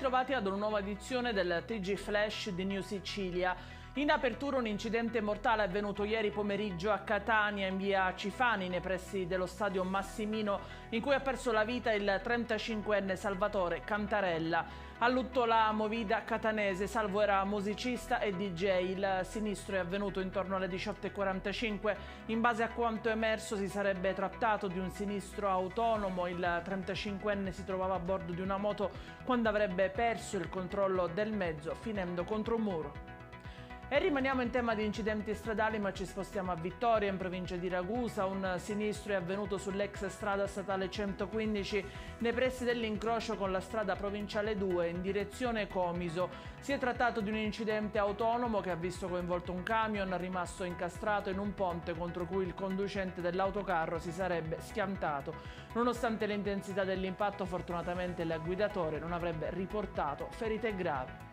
ritrovati ad una nuova edizione del TG Flash di New Sicilia. In apertura un incidente mortale è avvenuto ieri pomeriggio a Catania in via Cifani nei pressi dello stadio Massimino, in cui ha perso la vita il 35enne Salvatore Cantarella. A lutto la movida catanese, Salvo era musicista e DJ. Il sinistro è avvenuto intorno alle 18:45. In base a quanto emerso si sarebbe trattato di un sinistro autonomo. Il 35enne si trovava a bordo di una moto quando avrebbe perso il controllo del mezzo, finendo contro un muro. E rimaniamo in tema di incidenti stradali, ma ci spostiamo a Vittoria, in provincia di Ragusa. Un sinistro è avvenuto sull'ex strada statale 115 nei pressi dell'incrocio con la strada provinciale 2 in direzione Comiso. Si è trattato di un incidente autonomo che ha visto coinvolto un camion rimasto incastrato in un ponte contro cui il conducente dell'autocarro si sarebbe schiantato. Nonostante l'intensità dell'impatto, fortunatamente il guidatore non avrebbe riportato ferite gravi.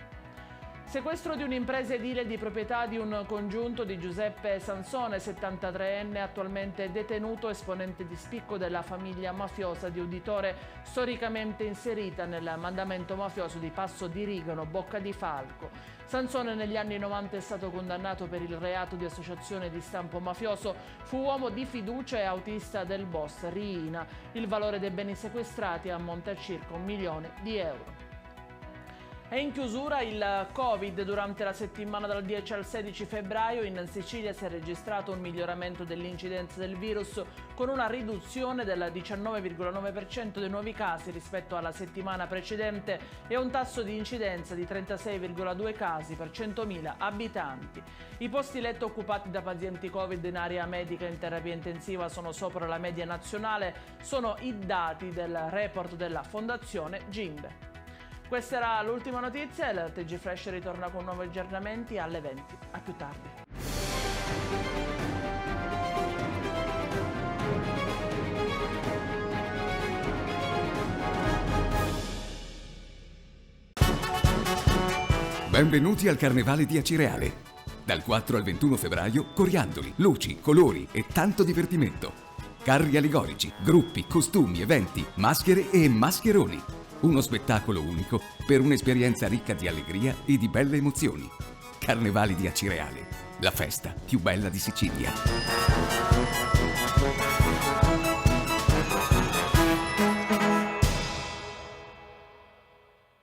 Sequestro di un'impresa edile di proprietà di un congiunto di Giuseppe Sansone, 73enne, attualmente detenuto, esponente di spicco della famiglia mafiosa di Uditore, storicamente inserita nel mandamento mafioso di Passo di Rigano, Bocca di Falco. Sansone negli anni 90 è stato condannato per il reato di associazione di stampo mafioso, fu uomo di fiducia e autista del boss Riina. Il valore dei beni sequestrati ammonta a circa 1 milione di euro. È in chiusura il Covid. Durante la settimana dal 10 al 16 febbraio in Sicilia si è registrato un miglioramento dell'incidenza del virus con una riduzione del 19,9% dei nuovi casi rispetto alla settimana precedente e un tasso di incidenza di 36,2 casi per 100.000 abitanti. I posti letto occupati da pazienti Covid in area medica in terapia intensiva sono sopra la media nazionale, sono i dati del report della Fondazione Gimbe. Questa era l'ultima notizia, il TG Flash ritorna con nuovi aggiornamenti alle 20. A più tardi. Benvenuti al Carnevale di Acireale. Dal 4 al 21 febbraio, coriandoli, luci, colori e tanto divertimento. Carri allegorici, gruppi, costumi, eventi, maschere e mascheroni. Uno spettacolo unico per un'esperienza ricca di allegria e di belle emozioni. Carnevali di Acireale, la festa più bella di Sicilia.